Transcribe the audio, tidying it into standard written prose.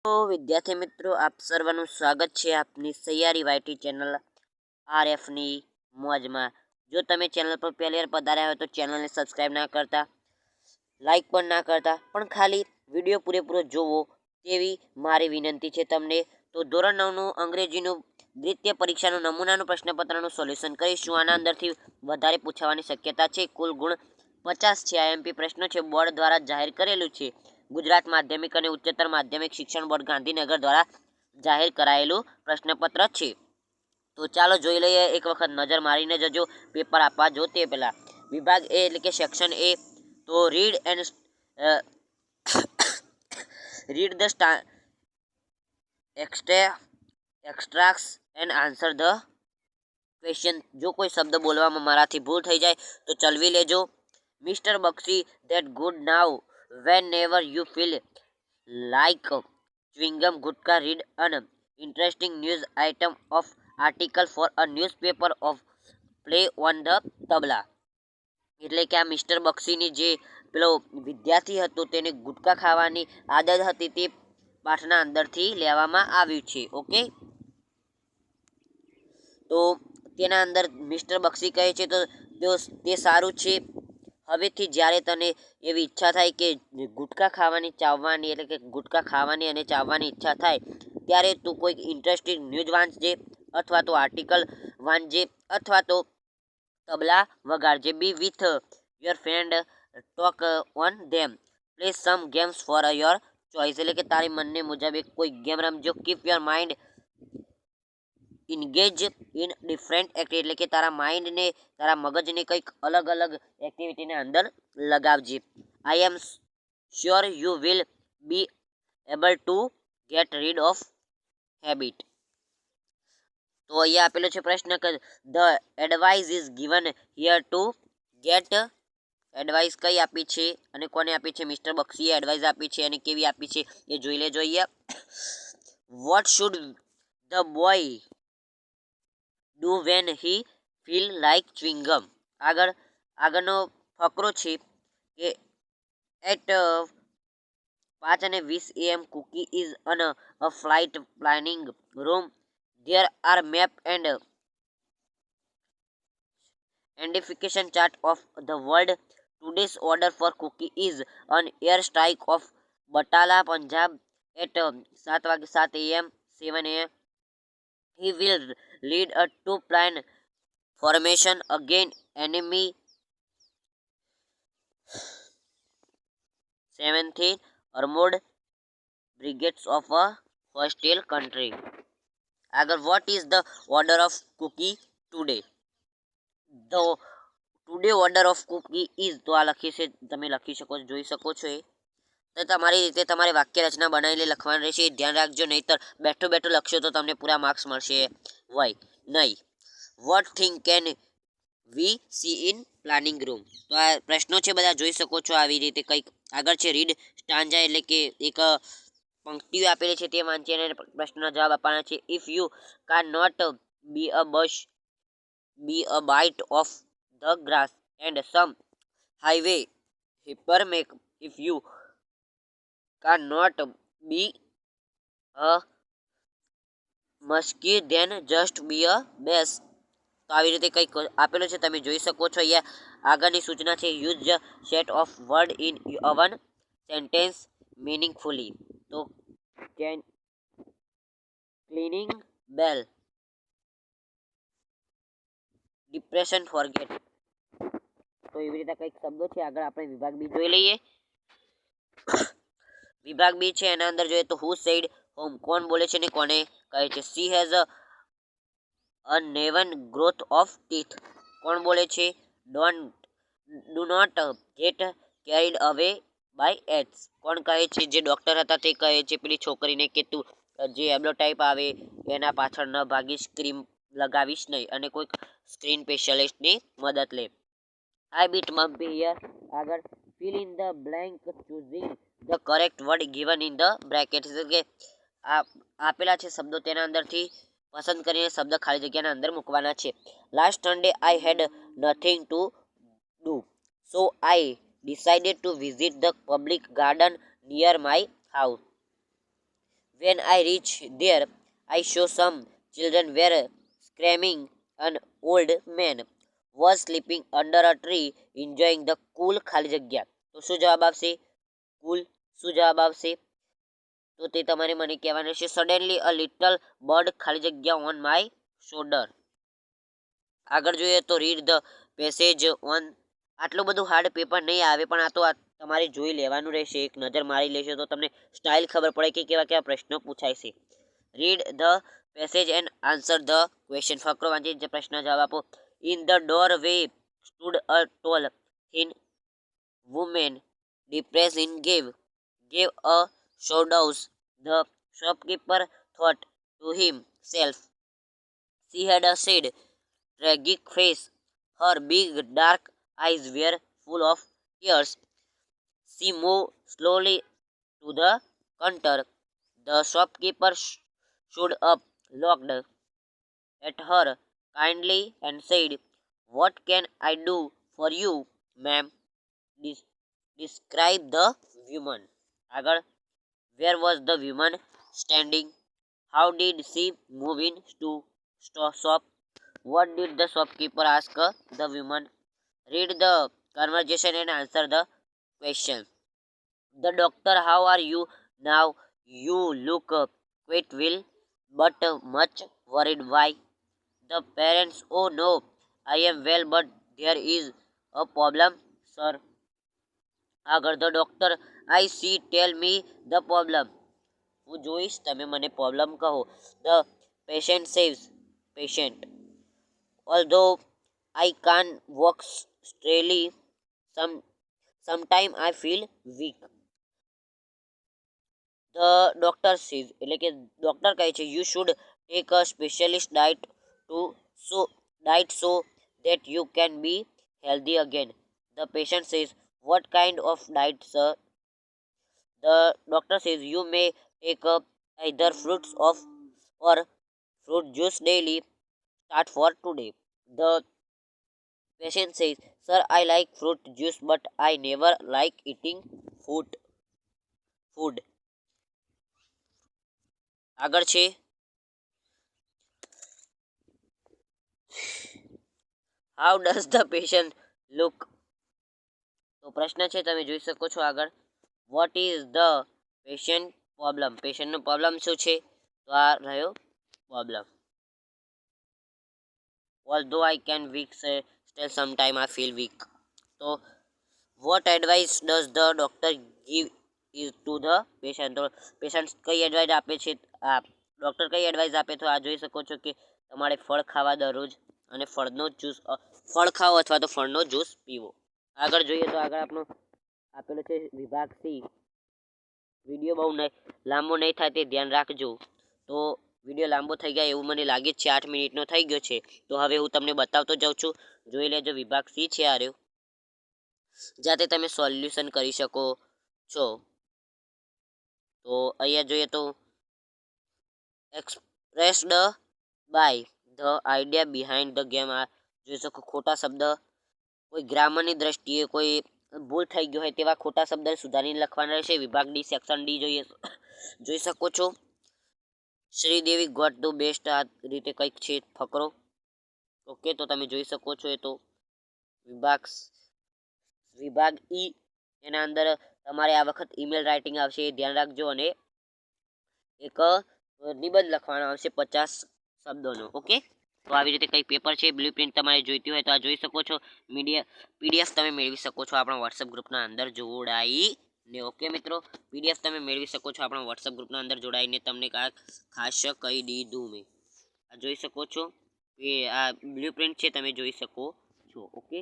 તો વિદ્યાર્થી મિત્રો આપ સર્વનું સ્વાગત છે આપની સૈયારી વાયટી ચેનલ આરએફની મોજમાં। જો તમે ચેનલ પર પહેલી વાર પધાર્યા હોય તો ચેનલને સબસ્ક્રાઈબ ના કરતા, લાઈક પણ ના કરતા, પણ ખાલી વિડીયો પૂરેપૂરો જોવો તેવી મારી વિનંતી છે તમને। તો ધોરણ 9નું અંગ્રેજીનું દ્વિતીય પરીક્ષાનું નમૂનાનું પ્રશ્નપત્રનું સોલ્યુશન કરીશું। આના અંદરથી વધારે પૂછાવાની શક્યતા છે। કુલ ગુણ 50 છે। આઈએમપી પ્રશ્નો છે, બોર્ડ દ્વારા જાહેર કરેલું છે। ગુજરાત માધ્યમિક અને ઉચ્ચતર માધ્યમિક શિક્ષણ બોર્ડ ગાંધીનગર દ્વારા જાહેર કરાયેલું પ્રશ્નપત્ર છે। તો ચાલો જોઈ લઈએ, એક વખત નજર મારીને જજો પેપર આપવા જો તે પહેલાં। વિભાગ એ એટલે કે સેક્શન એ, તો read the extracts and answer the question. જો કોઈ શબ્દ બોલવામાં મારાથી ભૂલ થઈ જાય તો ચલવી લેજો। Mister Bakshi that good now whenever you feel like chewing gum gutka, read an interesting news item of article for a newspaper of play on the તબલા। એટલે કે આ મિસ્ટર બક્ષીની જે પેલો વિદ્યાર્થી હતો તેને ગુટકા ખાવાની આદત હતી તે પાઠના અંદરથી લેવામાં આવ્યું છે। ઓકે, તો તેના અંદર મિસ્ટર બક્ષી કહે છે તો તે સારું છે। હવેથી જ્યારે તને એવી ઈચ્છા થાય કે ગુટકા ખાવાની ચાવવાની એટલે કે ગુટકા ખાવાની અને ચાવવાની ઈચ્છા થાય ત્યારે તું કોઈક ઇન્ટરેસ્ટિંગ ન્યૂઝ વાંચજે, અથવા તો આર્ટિકલ વાંચજે, અથવા તો તબલા વગાડજે। Be with your friend, talk on them, play some games for your choice, એટલે કે તારી મનને મુજબ એક કોઈ ગેમ રમજો। Keep your mind engage in different activity, એટલે કે તારા માઇન્ડને, તારા મગજને કંઈક અલગ અલગ એક્ટિવિટીને અંદર લગાવજે। I am sure you will be able to get rid of habit. તો અહીંયા આપેલો છે પ્રશ્ન કે the advice is given here to get, advice કઈ આપી છે અને કોને આપી છે? મિસ્ટર બક્ષીએ એડવાઇસ આપી છે અને કેવી આપી છે એ જોઈ લેજો અહીંયા। What should the boy do when he feel like chewing gum? આગળનો ફકરો છે કે at 5:20 AM Cookie is on a flight planning room. There are map and identification chart of the world. Today's order for Cookie is an air strike of Batala, Punjab at 7:07 AM, 7 AM. He will lead a two-plan formation against enemy 17th Armored Brigades of a hostile country. આગળ what is the order of Cookie today? The today order of Cookie is, તો આ લખી છે, તમે લખી શકો છો, જોઈ શકો છો। એ તો તમારી રીતે તમારે વાક્ય રચના બનાવીને લખવાની રહેશે, એ ધ્યાન રાખજો, નહીંતર બેઠું બેઠું લખશો તો તમને પૂરા માર્ક્સ મળશે વાય નહીં। What thing can we see in planning room? તો આ પ્રશ્નો છે બધા જોઈ શકો છો આવી રીતે। કંઈક આગળ છે રીડ સ્ટાન્જા, એટલે કે એક પંક્તિઓ આપેલી છે તે વાંચી અને પ્રશ્નનો જવાબ આપવાના છે। If you can not be a bus be a bite of the grass and some highway happier make, if you can not be a muskie then just be a bass. તો આવી રીતે કંઈક આપેલું છે, તમે જોઈ શકો છો અહીંયા। આગળની સૂચના છે use the set of word in oven sentence મિનિંગફુલી। તો ક્લીનિંગ બેલ, ડિપ્રેશન ફોરગેટ, તો એવી રીતે કંઈક શબ્દો છે। આગળ આપણે વિભાગ બી જોઈ લઈએ। વિભાગ બી છે એના અંદર જોઈએ તો હુ સેડ હોમ, કોણ બોલે છે ને કોને કહે છે? She has a uneven growth of teeth, કોણ બોલે છે? Do not get carried away by ads, કોણ કહે છે? જે ડૉક્ટર હતા તે કહે છે પેલી છોકરીને કે તું જે એબ્લોટાઇપ આવે એના પાછળ ન ભાગીશ, ક્રીમ લગાવીશ નહીં અને કોઈક સ્ક્રીન સ્પેશિયાલિસ્ટની મદદ લે। આઈ બીટ મમ્પી હિયર, આગળ fill in the blank choosing the correct word given in the bracket, એટલે કે આપેલા છે શબ્દો તેના અંદરથી પસંદ કરીને શબ્દ ખાલી જગ્યાના અંદર મૂકવાના છે। Last Sunday I had nothing to do so I decided to visit the public garden near my house. When I reach there, I saw some children were screaming. An old man was sleeping under a tree, enjoying the cool. ખાલી જગ્યા. તો શું જવાબ આવશે? કુલ. શું જવાબ આવશે? તો તે તમારે મને કહેવાનું છે. સડનલી અ લિટલ બર્ડ ખાલી જગ્યા ઓન માય શોલ્ડર. આગળ જોઈએ તો રીડ ધ પેસેજ ઓન. આટલું બધું હાર્ડ પેપર નહીં આવે, પણ આ તો તમારે જોઈ લેવાનું રહેશે. એક નજર મારી લેશો તો તમને સ્ટાઇલ ખબર પડે કે કેવા કેવા પ્રશ્નો પૂછાય છે. Read the passage and answer the question. ફકરો વાંચી પ્રશ્ન જવાબ આપો. In the doorway stood a tall thin woman depressed in gave a shadows. The shopkeeper thought to himself, she had a sad, tragic face. Her big dark eyes were full of tears. She moved slowly to the counter. The shopkeeper stood up, looked at her kindly, and said, "What can I do for you, ma'am?" Describe the woman. આગળ. Where was the woman standing? How did she move in to shop? What did the shopkeeper ask the woman? Read the conversation and answer the question. The doctor, how are you now? You look quite well, but much worried. Why? The parents, oh no, I am well, but there is a problem, sir. આગળ. The doctor, I see, tell me the problem. હું જોઈશ, તમે મને problem કહો. The patient says. Patient, although I can walk straightly, sometime I feel weak. The doctor says, એટલે કે doctor કહે છે, you should take a specialist diet so that you can be healthy again. The patient says, what kind of diet, sir? The doctor says, you may take either fruits or fruit juice daily. Start for today. The patient says, sir, I like fruit juice, but I never like eating food. આગળ છે. How does the patient look? તો પ્રશ્ન છે, તમે જોઈ શકો છો આગળ. What is the patient problem? પેશન્ટનો પ્રોબ્લેમ શું છે? તો આ રહ્યો problem. Although I can weak still sometime I feel weak. તો what advice does the doctor give is to the patient? તો પેશન્ટ કઈ એડવાઇસ આપે છે? આ ડૉક્ટર કઈ એડવાઇસ આપે? તો આ જોઈ શકો છો કે તમારે ફળ ખાવા દરરોજ, અને ફળનો જ્યુસ, ફળ ખાઓ અથવા તો ફળનો જ્યુસ પીવો. આગળ જોઈએ તો આગળ આપણો આપેલો છે વિભાગ સી. વિડીયો બહુ લાંબો નહીં થાય તે ધ્યાન રાખજો. તો વિડીયો લાંબો થઈ ગયા એવું મને લાગે જ છે. 8 મિનિટનો થઈ ગયો છે. તો હવે હું તમને બતાવતો જાઉં છું. જોઈ લેજો. વિભાગ સી છે આ રહ્યો, જાતે તમે સોલ્યુશન કરી શકો છો. તો અહીંયા જોઈએ તો expressed by the idea behind the game. આ જોઈ શકો ખોટા શબ્દ, કોઈ ગ્રામરની દ્રષ્ટિએ કોઈ ભૂલ થઈ ગયો હોય તેવા ખોટા શબ્દ સુધારીને લખવાના રહેશે. વિભાગ ડી, સેક્શન ડી જોઈએ જોઈ શકો છો. Sridevi got the best. આ રીતે કંઈક છે ફકરો. ઓકે, તો તમે જોઈ શકો છો. એ તો વિભાગ ઈ, એના અંદર તમારે આ વખત ઈમેલ રાઇટિંગ આવશે, એ ધ્યાન રાખજો. અને એક નિબંધ લખવાનો આવશે 50 શબ્દોનો. ઓકે, તો આવી રીતે કંઈક પેપર છે. બ્લુ પ્રિન્ટ તમારે જોઈતી હોય તો આ જોઈ શકો છો. પીડીએફ તમે મેળવી શકો છો આપણા વોટ્સઅપ ગ્રુપના અંદર જોડાઈને. ઓકે મિત્રો, પીડીએફ તમે મેળવી શકો છો આપણા વોટ્સઅપ ગ્રુપના અંદર જોડાઈને. તમને ખાસ કહી દીધું મેં. આ જોઈ શકો છો. એ આ બ્લુ પ્રિન્ટ છે, તમે જોઈ શકો છો. ઓકે.